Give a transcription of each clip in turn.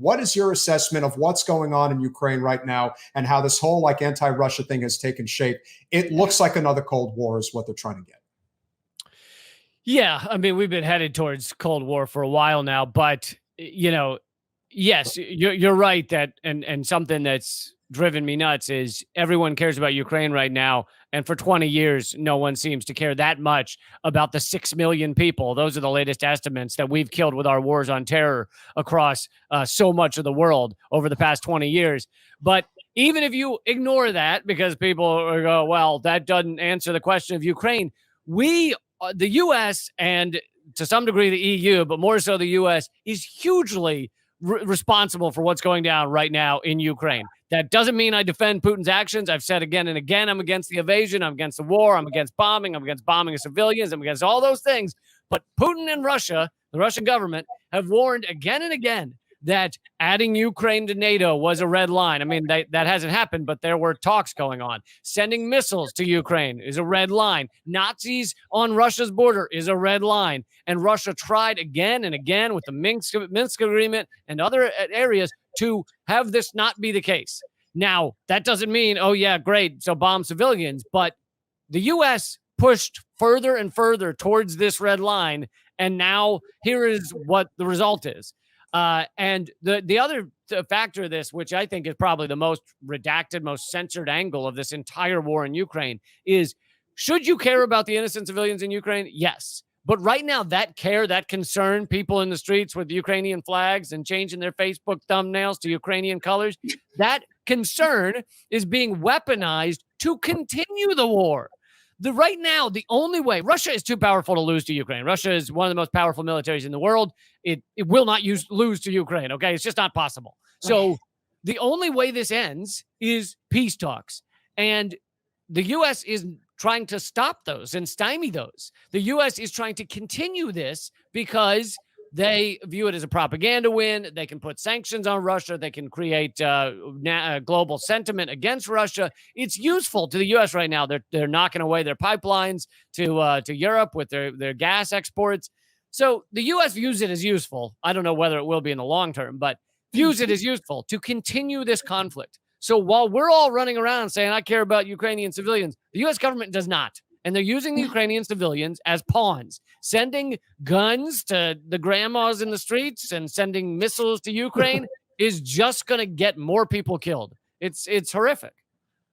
What is your assessment of what's going on in Ukraine right now and how this whole like anti-Russia thing has taken shape? It looks like another Cold War is what they're trying to get. Yeah, I mean, we've been headed towards Cold War for a while now, but yes, you're right that, and something that's driven me nuts is everyone cares about Ukraine right now, and for 20 years, no one seems to care that much about the 6 million people. Those are the latest estimates that we've killed with our wars on terror across so much of the world over the past 20 years. But even if you ignore that, because people go, well, that doesn't answer the question of Ukraine, the U.S. and to some degree the EU, but more so the U.S., is hugely responsible for what's going down right now in Ukraine. That doesn't mean I defend Putin's actions. I've said again and again, I'm against the invasion. I'm against the war. I'm against bombing. I'm against bombing of civilians. I'm against all those things. But Putin and Russia, the Russian government, have warned again and again that adding Ukraine to NATO was a red line. I mean, that hasn't happened, but there were talks going on. Sending missiles to Ukraine is a red line. Nazis on Russia's border is a red line. And Russia tried again and again with the Minsk Agreement and other areas to have this not be the case. Now, that doesn't mean, oh, yeah, great, so bomb civilians. But the U.S. pushed further and further towards this red line, and now here is what the result is. And the other factor of this, which I think is probably the most redacted, most censored angle of this entire war in Ukraine, is should you care about the innocent civilians in Ukraine? Yes. But right now, that care, that concern, people in the streets with Ukrainian flags and changing their Facebook thumbnails to Ukrainian colors, that concern is being weaponized to continue the war. Right now, the only way, Russia is too powerful to lose to Ukraine. Russia is one of the most powerful militaries in the world. It will not lose to Ukraine, okay? It's just not possible. So the only way this ends is peace talks. And the U.S. is trying to stop those and stymie those. The U.S. is trying to continue this because they view it as a propaganda win. They can put sanctions on Russia. They can create global sentiment against Russia. It's useful to the U.S. right now. They're knocking away their pipelines to Europe with their gas exports. So the U.S. views it as useful. I don't know whether it will be in the long term, but views it as useful to continue this conflict. So while we're all running around saying, I care about Ukrainian civilians, the U.S. government does not. And they're using the Ukrainian civilians as pawns, sending guns to the grandmas in the streets and sending missiles to Ukraine is just going to get more people killed. It's horrific.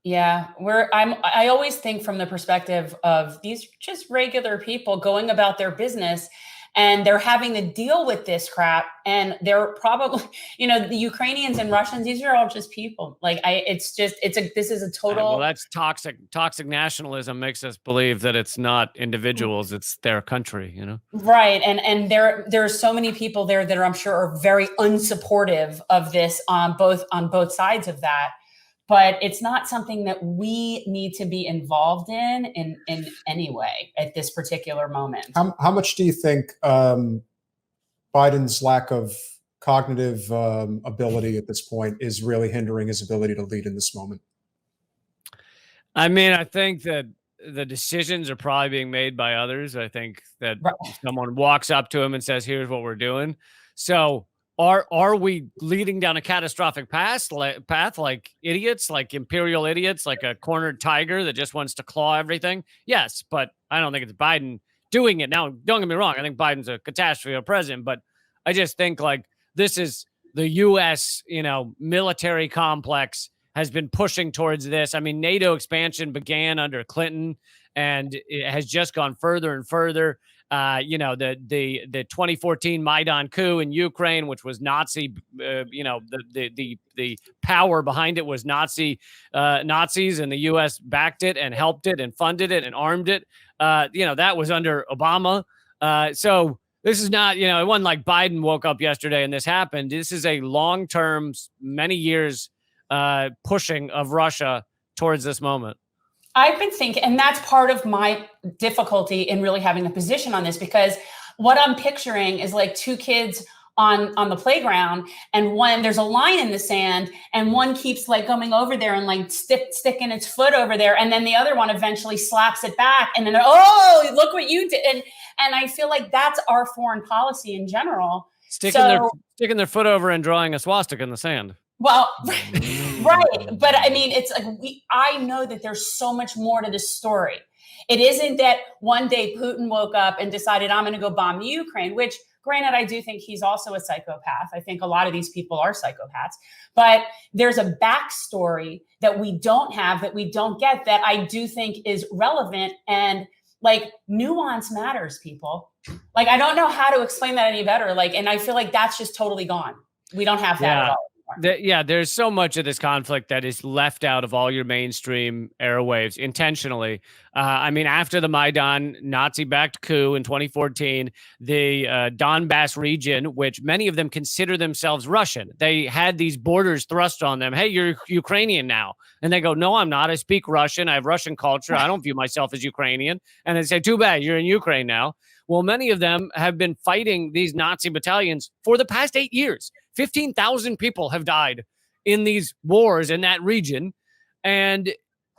Yeah, I always think from the perspective of these just regular people going about their business, and they're having to deal with this crap. And they're probably, the Ukrainians and Russians, these are all just people. This is a total. Well, that's toxic. Toxic nationalism makes us believe that it's not individuals, it's their country, Right. And there's so many people there that I'm sure are very unsupportive of this on both sides of that. But it's not something that we need to be involved in any way at this particular moment. How much do you think Biden's lack of cognitive ability at this point is really hindering his ability to lead in this moment? I mean, I think that the decisions are probably being made by others. I think that someone walks up to him and says, here's what we're doing. So Are we leading down a catastrophic path like idiots, like imperial idiots, like a cornered tiger that just wants to claw everything? Yes, but I don't think it's Biden doing it. Now, don't get me wrong. I think Biden's a catastrophe president, but I just think this is the U.S., military complex has been pushing towards this. I mean, NATO expansion began under Clinton, and it has just gone further and further. The 2014 Maidan coup in Ukraine, which was Nazi, the power behind it was Nazis, and the U.S. backed it and helped it and funded it and armed it. That was under Obama. So this is not, it wasn't like Biden woke up yesterday and this happened. This is a long-term, many years pushing of Russia towards this moment. I've been thinking, and that's part of my difficulty in really having a position on this, because what I'm picturing is like two kids on the playground, and there's a line in the sand, and one keeps going over there and sticking its foot over there, and then the other one eventually slaps it back, and then look what you did, and I feel like that's our foreign policy in general. sticking their foot over and drawing a swastika in the sand. Well, right. But I mean, it's like I know that there's so much more to the story. It isn't that one day Putin woke up and decided, I'm going to go bomb Ukraine, which, granted, I do think he's also a psychopath. I think a lot of these people are psychopaths. But there's a backstory that we don't have, that we don't get, that I do think is relevant. And like, nuance matters, people. Like, I don't know how to explain that any better. Like, and I feel like that's just totally gone. We don't have that at all. There's so much of this conflict that is left out of all your mainstream airwaves intentionally. I mean, after the Maidan Nazi-backed coup in 2014, the Donbass region, which many of them consider themselves Russian, they had these borders thrust on them. Hey, you're Ukrainian now. And they go, no, I'm not. I speak Russian. I have Russian culture. I don't view myself as Ukrainian. And they say, too bad, you're in Ukraine now. Well, many of them have been fighting these Nazi battalions for the past 8 years. 15,000 people have died in these wars in that region. And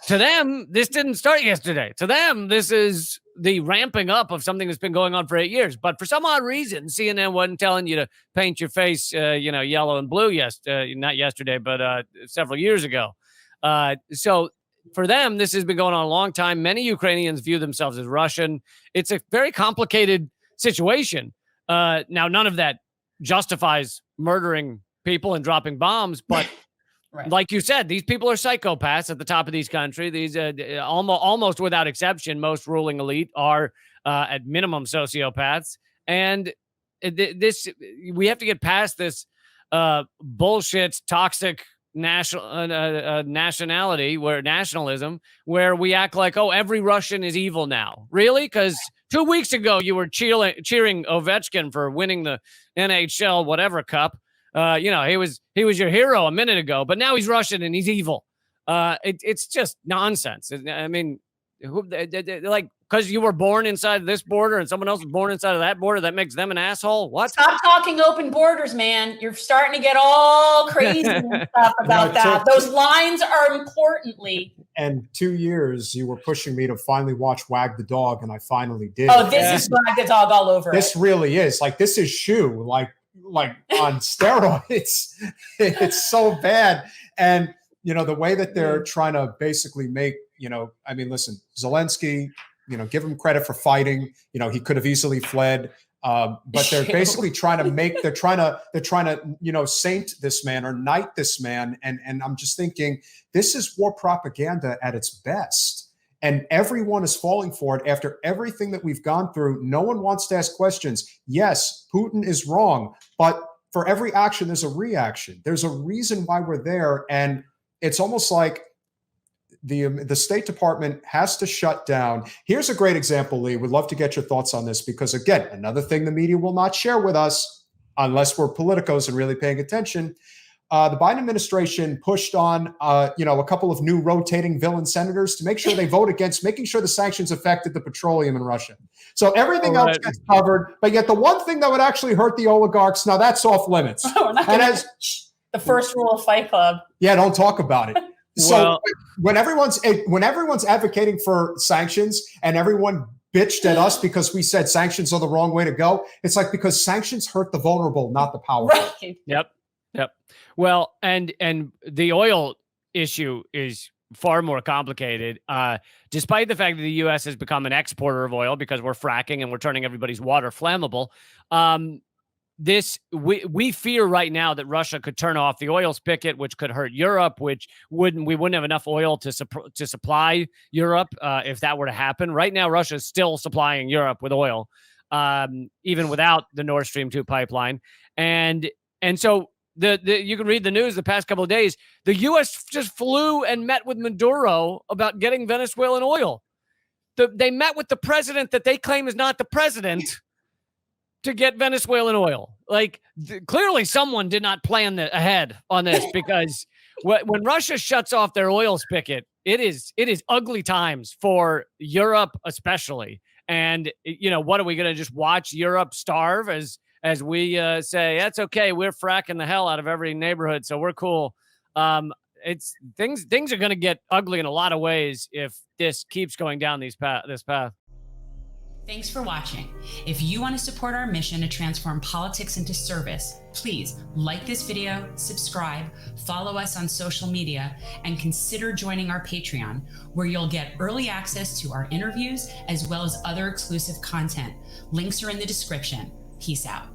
to them, this didn't start yesterday. To them, this is the ramping up of something that's been going on for 8 years. But for some odd reason, CNN wasn't telling you to paint your face, yellow and blue. Not yesterday, but several years ago. So for them, this has been going on a long time. Many Ukrainians view themselves as Russian. It's a very complicated situation. Now, none of that justifies murdering people and dropping bombs, but right. Like you said, these people are psychopaths at the top of these countries. These almost without exception, most ruling elite are at minimum sociopaths. And we have to get past this bullshit, toxic nationalism, where we act like, oh, every Russian is evil now. Really? Because 2 weeks ago you were cheering Ovechkin for winning the NHL whatever cup. He was your hero a minute ago, but now he's Russian and he's evil. It's just nonsense. I mean, like, because you were born inside this border and someone else was born inside of that border, that makes them an asshole? What? Stop talking open borders, man. You're starting to get all crazy and stuff about that. Those lines are importantly. And 2 years, you were pushing me to finally watch Wag the Dog, and I finally did. Oh, this is Wag the Dog all over. This really is. Like, this is Shoe, like on steroids. It's so bad. And, the way that they're trying to basically make, listen, Zelensky, give him credit for fighting. He could have easily fled. But they're basically trying to, saint this man or knight this man. And I'm just thinking, this is war propaganda at its best. And everyone is falling for it after everything that we've gone through. No one wants to ask questions. Yes, Putin is wrong, but for every action, there's a reaction. There's a reason why we're there. And it's almost like the State Department has to shut down. Here's a great example, Lee. We'd love to get your thoughts on this because, again, another thing the media will not share with us unless we're politicos and really paying attention. The Biden administration pushed on, a couple of new rotating villain senators to make sure they vote against making sure the sanctions affected the petroleum in Russia. So everything else gets covered, but yet the one thing that would actually hurt the oligarchs, now that's off limits. And as the first rule of Fight Club. Yeah, don't talk about it. So when everyone's advocating for sanctions and everyone bitched at us because we said sanctions are the wrong way to go, it's like because sanctions hurt the vulnerable, not the powerful. Right. Yep. Well, and the oil issue is far more complicated. Despite the fact that the U.S. has become an exporter of oil because we're fracking and we're turning everybody's water flammable, we fear right now that Russia could turn off the oil spigot, which could hurt Europe, which we wouldn't have enough oil to supply Europe if that were to happen. Right now, Russia is still supplying Europe with oil, even without the Nord Stream 2 pipeline. And so you can read the news the past couple of days. The U.S. just flew and met with Maduro about getting Venezuelan oil. They met with the president that they claim is not the president to get Venezuelan oil. Like, clearly someone did not plan ahead on this because when Russia shuts off their oil spigot, it is ugly times for Europe especially. And, what are we going to just watch Europe starve as we say, that's okay, we're fracking the hell out of every neighborhood, so we're cool. Things are going to get ugly in a lot of ways if this keeps going down this path. Thanks for watching. If you want to support our mission to transform politics into service, please like this video, subscribe, follow us on social media, and consider joining our Patreon, where you'll get early access to our interviews as well as other exclusive content. Links are in the description. Peace out.